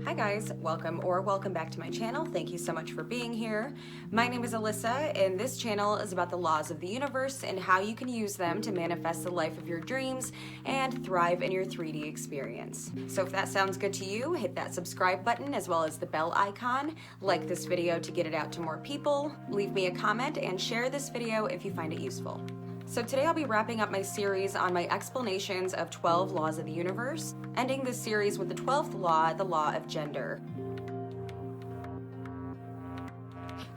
Hi guys, welcome back to my channel. Thank you so much for being here. My name is Alyssa and this channel is about the laws of the universe and how you can use them to manifest the life of your dreams and thrive in your 3D experience. So if that sounds good to you, hit that subscribe button as well as the bell icon. Like this video to get it out to more people. Leave me a comment and share this video if you find it useful. So today I'll be wrapping up my series on my explanations of 12 laws of the universe, ending this series with the 12th law, the law of gender.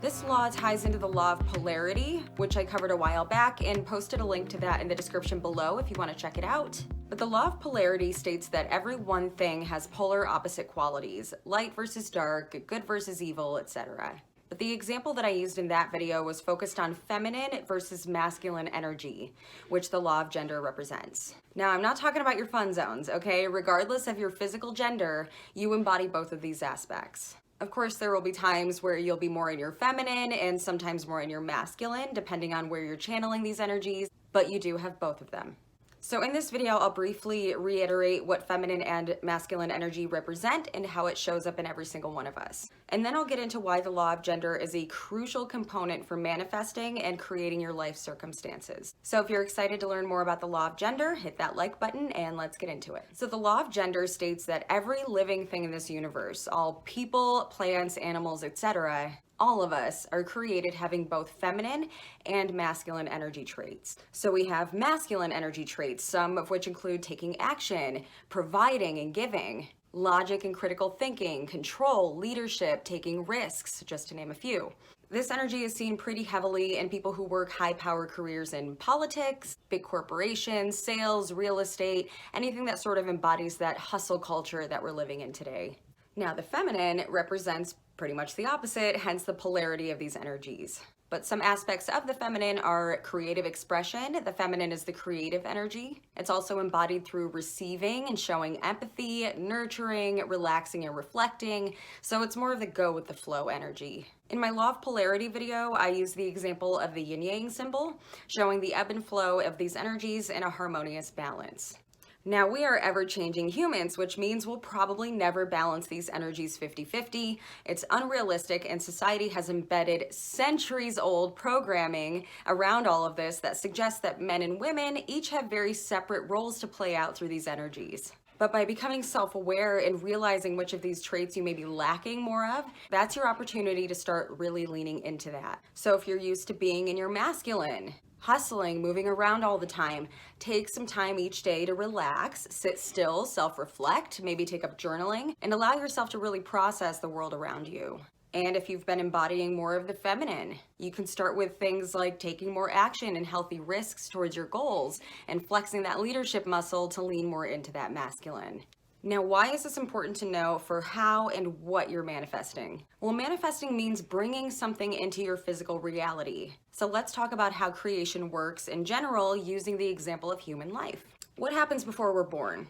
This law ties into the law of polarity, which I covered a while back and posted a link to that in the description below if you want to check it out. But the law of polarity states that every one thing has polar opposite qualities, light versus dark, good versus evil, etc. But the example that I used in that video was focused on feminine versus masculine energy, which the law of gender represents. Now, I'm not talking about your fun zones, okay? Regardless of your physical gender, you embody both of these aspects. Of course, there will be times where you'll be more in your feminine and sometimes more in your masculine, depending on where you're channeling these energies, but you do have both of them. So in this video, I'll briefly reiterate what feminine and masculine energy represent and how it shows up in every single one of us. And then I'll get into why the law of gender is a crucial component for manifesting and creating your life circumstances. So if you're excited to learn more about the law of gender, hit that like button and let's get into it. So the law of gender states that every living thing in this universe, all people, plants, animals, etc., all of us are created having both feminine and masculine energy traits. So we have masculine energy traits, some of which include taking action, providing and giving, logic and critical thinking, control, leadership, taking risks, just to name a few. This energy is seen pretty heavily in people who work high-power careers in politics, big corporations, sales, real estate, anything that sort of embodies that hustle culture that we're living in today. Now, the feminine represents pretty much the opposite, hence the polarity of these energies. But some aspects of the feminine are creative expression. The feminine is the creative energy. It's also embodied through receiving and showing empathy, nurturing, relaxing and reflecting. So it's more of the go with the flow energy. In my law of polarity video, I use the example of the yin-yang symbol, showing the ebb and flow of these energies in a harmonious balance. Now, we are ever-changing humans, which means we'll probably never balance these energies 50-50. It's unrealistic, and society has embedded centuries-old programming around all of this that suggests that men and women each have very separate roles to play out through these energies. But by becoming self-aware and realizing which of these traits you may be lacking more of, that's your opportunity to start really leaning into that. So if you're used to being in your masculine, hustling, moving around all the time, take some time each day to relax, sit still, self-reflect, maybe take up journaling, and allow yourself to really process the world around you. And if you've been embodying more of the feminine, you can start with things like taking more action and healthy risks towards your goals and flexing that leadership muscle to lean more into that masculine. Now, why is this important to know for how and what you're manifesting? Well, manifesting means bringing something into your physical reality. So let's talk about how creation works in general using the example of human life. What happens before we're born?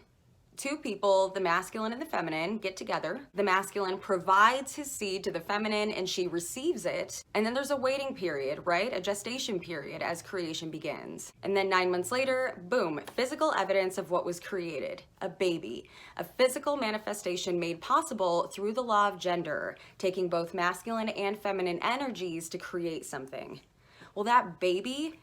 Two people, the masculine and the feminine, get together. The masculine provides his seed to the feminine and she receives it. And then there's a waiting period, right? A gestation period as creation begins. And then 9 months later, boom, physical evidence of what was created. A baby, a physical manifestation made possible through the law of gender, taking both masculine and feminine energies to create something. Well, that baby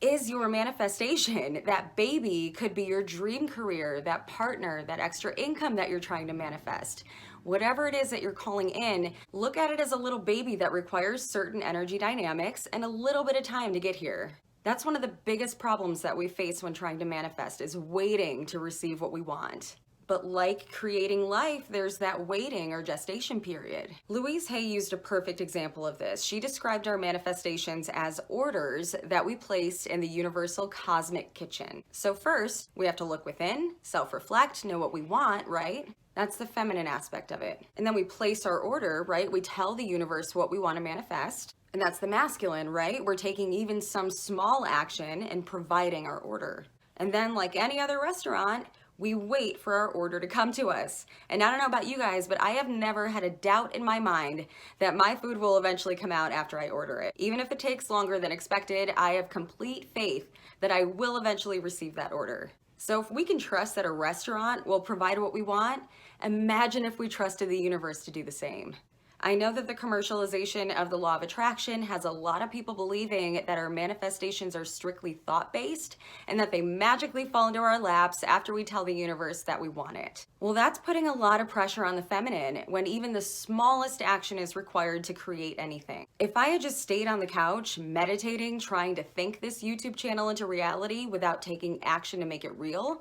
is your manifestation. That baby could be your dream career, that partner, that extra income that you're trying to manifest. Whatever it is that you're calling in, look at it as a little baby that requires certain energy dynamics and a little bit of time to get here. That's one of the biggest problems that we face when trying to manifest, is waiting to receive what we want. But like creating life, there's that waiting or gestation period. Louise Hay used a perfect example of this. She described our manifestations as orders that we placed in the universal cosmic kitchen. So first, we have to look within, self-reflect, know what we want, right? That's the feminine aspect of it. And then we place our order, right? We tell the universe what we want to manifest. And that's the masculine, right? We're taking even some small action and providing our order. And then, like any other restaurant, we wait for our order to come to us. And I don't know about you guys, but I have never had a doubt in my mind that my food will eventually come out after I order it. Even if it takes longer than expected, I have complete faith that I will eventually receive that order. So if we can trust that a restaurant will provide what we want, Imagine if we trusted the universe to do the same. I know that the commercialization of the law of attraction has a lot of people believing that our manifestations are strictly thought-based and that they magically fall into our laps after we tell the universe that we want it. Well, that's putting a lot of pressure on the feminine when even the smallest action is required to create anything. If I had just stayed on the couch, meditating, trying to think this YouTube channel into reality without taking action to make it real,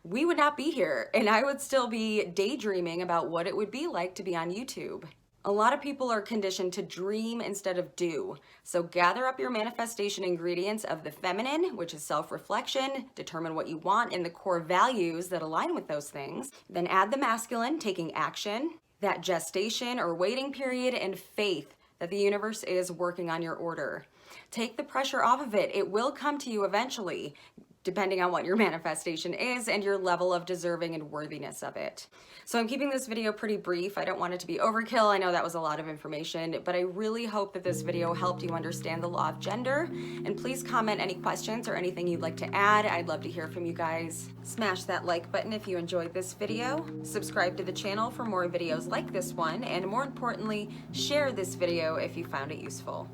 we would not be here, and I would still be daydreaming about what it would be like to be on YouTube. A lot of people are conditioned to dream instead of do. So gather up your manifestation ingredients of the feminine, which is self-reflection, determine what you want and the core values that align with those things. Then add the masculine, taking action, that gestation or waiting period, and faith that the universe is working on your order. Take the pressure off of it. It will come to you eventually, depending on what your manifestation is and your level of deserving and worthiness of it. So I'm keeping this video pretty brief. I don't want it to be overkill. I know that was a lot of information, but I really hope that this video helped you understand the law of gender. And please comment any questions or anything you'd like to add. I'd love to hear from you guys. Smash that like button if you enjoyed this video. Subscribe to the channel for more videos like this one. And more importantly, share this video if you found it useful.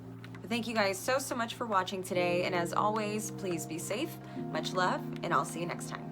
Thank you guys so much for watching today, and as always, please be safe, much love, and I'll see you next time.